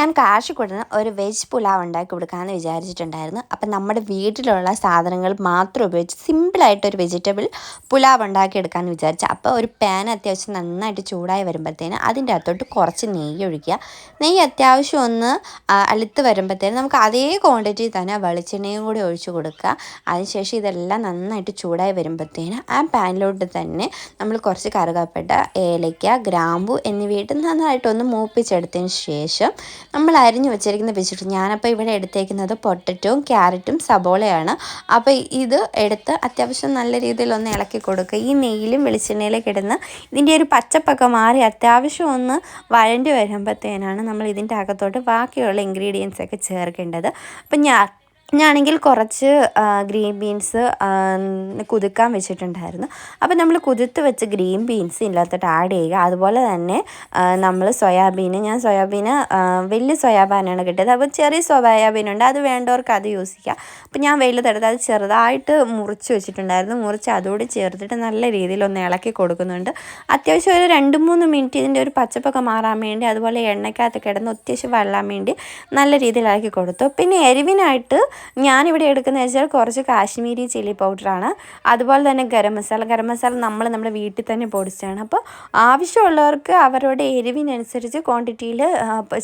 ഞാൻ കാശിക്കൂട്ടിന് ഒരു വെജ് പുലാവ് ഉണ്ടാക്കി കൊടുക്കാമെന്ന് വിചാരിച്ചിട്ടുണ്ടായിരുന്നു. അപ്പം നമ്മുടെ വീട്ടിലുള്ള സാധനങ്ങൾ മാത്രം ഉപയോഗിച്ച് സിമ്പിളായിട്ടൊരു വെജിറ്റബിൾ പുലാവ് ഉണ്ടാക്കിയെടുക്കാമെന്ന് വിചാരിച്ചു. അപ്പോൾ ഒരു പാൻ അത്യാവശ്യം നന്നായിട്ട് ചൂടായി വരുമ്പോഴത്തേന് അതിൻ്റെ അകത്തോട്ട് കുറച്ച് നെയ്യ് ഒഴിക്കുക. നെയ്യ് അത്യാവശ്യം ഒന്ന് അളുത്ത് വരുമ്പോഴത്തേന് നമുക്ക് അതേ ക്വാണ്ടിറ്റി തന്നെ വെളിച്ചെണ്ണയും കൂടി ഒഴിച്ച് കൊടുക്കുക. അതിനുശേഷം ഇതെല്ലാം നന്നായിട്ട് ചൂടായി വരുമ്പോഴത്തേന് ആ പാനിലോട്ട് തന്നെ നമ്മൾ കുറച്ച് കറുകപ്പട്ട, ഏലയ്ക്ക, ഗ്രാമ്പു എന്നിവയിട്ട് നന്നായിട്ടൊന്ന് മൂപ്പിച്ചെടുത്തതിന് ശേഷം നമ്മൾ അരിഞ്ഞു വെച്ചിരിക്കുന്ന വെജിറ്റബിൾ, ഞാനപ്പോൾ ഇവിടെ എടുത്തേക്കുന്നത് പൊട്ടറ്റോയും ക്യാരറ്റും സബോളയാണ്. അപ്പോൾ ഇത് എടുത്ത് അത്യാവശ്യം നല്ല രീതിയിലൊന്ന് ഇളക്കി കൊടുക്കുക. ഈ നെയ്യിലും വെളിച്ചെണ്ണയിലേക്ക് ഇടുന്ന ഇതിൻ്റെ ഒരു പച്ചപ്പൊക്കെ മാറി അത്യാവശ്യം ഒന്ന് വഴണ്ടി വരുമ്പോഴത്തേനാണ് നമ്മൾ ഇതിൻ്റെ അകത്തോട്ട് ബാക്കിയുള്ള ഇൻഗ്രീഡിയൻസ് ഒക്കെ ചേർക്കേണ്ടത്. അപ്പം ഞാനാണെങ്കിൽ കുറച്ച് ഗ്രീൻ ബീൻസ് കുതിർക്കാൻ വെച്ചിട്ടുണ്ടായിരുന്നു. അപ്പോൾ നമ്മൾ കുതിർത്ത് വെച്ച് ഗ്രീൻ ബീൻസ് ഇതിനകത്തോട്ട് ആഡ് ചെയ്യുക. അതുപോലെ തന്നെ നമ്മൾ ഞാൻ സോയാബീന് വലിയ സോയാബീനാണ് കിട്ടിയത്. അപ്പോൾ ചെറിയ സോയാബീനുണ്ട്, അത് വേണ്ടവർക്ക് അത് യൂസ് ചെയ്യുക. അപ്പോൾ ഞാൻ വലുതെടുത്ത് അത് ചെറുതായിട്ട് മുറിച്ച് വെച്ചിട്ടുണ്ടായിരുന്നു. മുറിച്ച് അതുകൂടി ചേർത്തിട്ട് നല്ല രീതിയിലൊന്ന് ഇളക്കി കൊടുക്കുന്നുണ്ട്. അത്യാവശ്യം ഒരു 2-3 മിനിറ്റ് ഇതിൻ്റെ ഒരു പച്ചപ്പൊക്കെ മാറാൻ വേണ്ടി, അതുപോലെ എണ്ണയ്ക്കകത്ത് കിടന്ന് അത്യാവശ്യം വെള്ളാൻ വേണ്ടി നല്ല രീതിയിൽ ഇളക്കി കൊടുത്തു. പിന്നെ എരിവിനായിട്ട് ഞാനിവിടെ എടുക്കുന്നത് വെച്ചാൽ കുറച്ച് കാശ്മീരി ചില്ലി പൗഡറാണ്. അതുപോലെ തന്നെ ഗരം മസാല നമ്മുടെ വീട്ടിൽ തന്നെ പൊടിച്ചതാണ്. അപ്പോൾ ആവശ്യമുള്ളവർക്ക് അവരുടെ എരിവിനനുസരിച്ച് ക്വാണ്ടിറ്റിയിൽ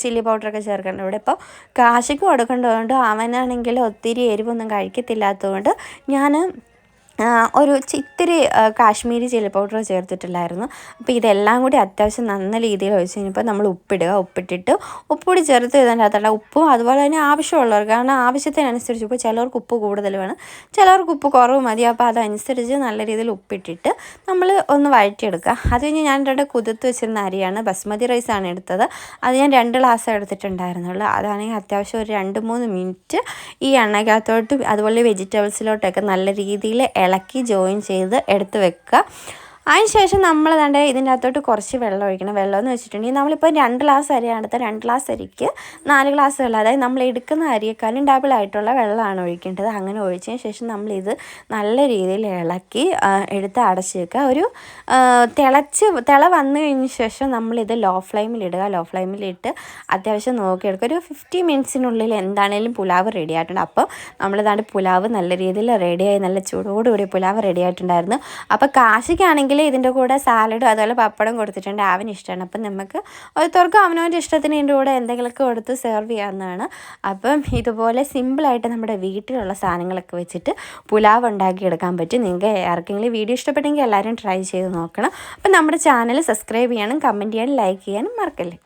ചില്ലി പൗഡറൊക്കെ ചേർക്കണം. ഇവിടെ ഇപ്പോൾ കാശിക്ക് കൊടുക്കേണ്ടതുകൊണ്ട് അവനാണെങ്കിൽ ഒത്തിരി എരിവൊന്നും കഴിക്കത്തില്ലാത്തതുകൊണ്ട് ഞാൻ ഒരു ഇത്തിരി കാശ്മീരി ചില്ലി പൗഡർ ചേർത്തിട്ടില്ലായിരുന്നു. അപ്പോൾ ഇതെല്ലാം കൂടി അത്യാവശ്യം നല്ല രീതിയിൽ ഒഴിച്ച് കഴിഞ്ഞപ്പോൾ നമ്മൾ ഉപ്പിടുക. ഉപ്പിട്ടിട്ട് ഉപ്പുകൂടി ചേർത്ത് ഇതിൻ്റെ അകത്തുള്ള ഉപ്പും അതുപോലെ തന്നെ ആവശ്യമുള്ളവർക്ക്, കാരണം ആവശ്യത്തിനനുസരിച്ച് ഇപ്പോൾ ചിലവർക്ക് ഉപ്പ് കൂടുതൽ വേണം, ചിലവർക്ക് ഉപ്പ് കുറവ് മതി. അപ്പോൾ അതനുസരിച്ച് നല്ല രീതിയിൽ ഉപ്പിട്ടിട്ട് നമ്മൾ ഒന്ന് വഴറ്റിയെടുക്കുക. അത് കഴിഞ്ഞ് ഞാൻ 2 കുതിർത്ത് വെച്ചിരുന്ന അരിയാണ്, ബസ്മതി റൈസാണ് എടുത്തത്. അത് ഞാൻ 2 ഗ്ലാസ് എടുത്തിട്ടുണ്ടായിരുന്നുള്ളൂ. അതാണെങ്കിൽ അത്യാവശ്യം ഒരു 2-3 മിനിറ്റ് ഈ എണ്ണയ്ക്കകത്തോട്ട് അതുപോലെ വെജിറ്റബിൾസിലോട്ടൊക്കെ നല്ല രീതിയിൽ ഇളക്കി ജോയിൻ ചെയ്ത് എടുത്ത് വെക്കുക. അതിനുശേഷം നമ്മൾ ഇതിൻ്റെ അകത്തോട്ട് കുറച്ച് വെള്ളം ഒഴിക്കണം. വെള്ളം എന്ന് വെച്ചിട്ടുണ്ടെങ്കിൽ നമ്മളിപ്പോൾ 2 ഗ്ലാസ് അരിയാണ് എടുത്തത്. 2 ഗ്ലാസ് അരിക്ക് 4 ഗ്ലാസ് വെള്ളം, അതായത് നമ്മൾ എടുക്കുന്ന അരിയേക്കാളും ഡബിളായിട്ടുള്ള വെള്ളമാണ് ഒഴിക്കേണ്ടത്. അങ്ങനെ ഒഴിച്ചതിന് ശേഷം നമ്മളിത് നല്ല രീതിയിൽ ഇളക്കി എടുത്ത് അടച്ച് വെക്കുക. ഒരു തിള വന്നു കഴിഞ്ഞ ശേഷം നമ്മളിത് ലോ ഫ്ലെയിമിലിടുക. ലോ ഫ്ലെയിമിലിട്ട് അത്യാവശ്യം നോക്കിയെടുക്കുക. ഒരു 50 മിനിറ്റ്സിനുള്ളിൽ എന്താണേലും പുലാവ് റെഡി ആയിട്ടുണ്ട്. അപ്പോൾ നമ്മളിതാണ്ട് പുലാവ് നല്ല രീതിയിൽ റെഡിയായി, നല്ല ചൂടോടുകൂടി പുലാവ് റെഡി ആയിട്ടുണ്ടായിരുന്നു. അപ്പോൾ കാശിക്കാണെങ്കിൽ ഇതിൻ്റെ കൂടെ സാലഡും അതുപോലെ പപ്പടം കൊടുത്തിട്ടുണ്ട്. അവന് ഇഷ്ടമാണ്. അപ്പം നമുക്ക് ഓരോരുത്തർക്കും അവനവൻ്റെ ഇഷ്ടത്തിന് ഇതിൻ്റെ കൂടെ എന്തെങ്കിലുമൊക്കെ കൊടുത്ത് സെർവ് ചെയ്യാവുന്നതാണ്. അപ്പം ഇതുപോലെ സിമ്പിളായിട്ട് നമ്മുടെ വീട്ടിലുള്ള സാധനങ്ങളൊക്കെ വെച്ചിട്ട് പുലാവ് ഉണ്ടാക്കിയെടുക്കാൻ പറ്റും. നിങ്ങൾക്ക് ആർക്കെങ്കിലും വീഡിയോ ഇഷ്ടപ്പെട്ടെങ്കിൽ എല്ലാവരും ട്രൈ ചെയ്ത് നോക്കണം. അപ്പം നമ്മുടെ ചാനൽ സബ്സ്ക്രൈബ് ചെയ്യാനും കമൻറ്റ് ചെയ്യാനും ലൈക്ക് ചെയ്യാനും മറക്കല്ലേ.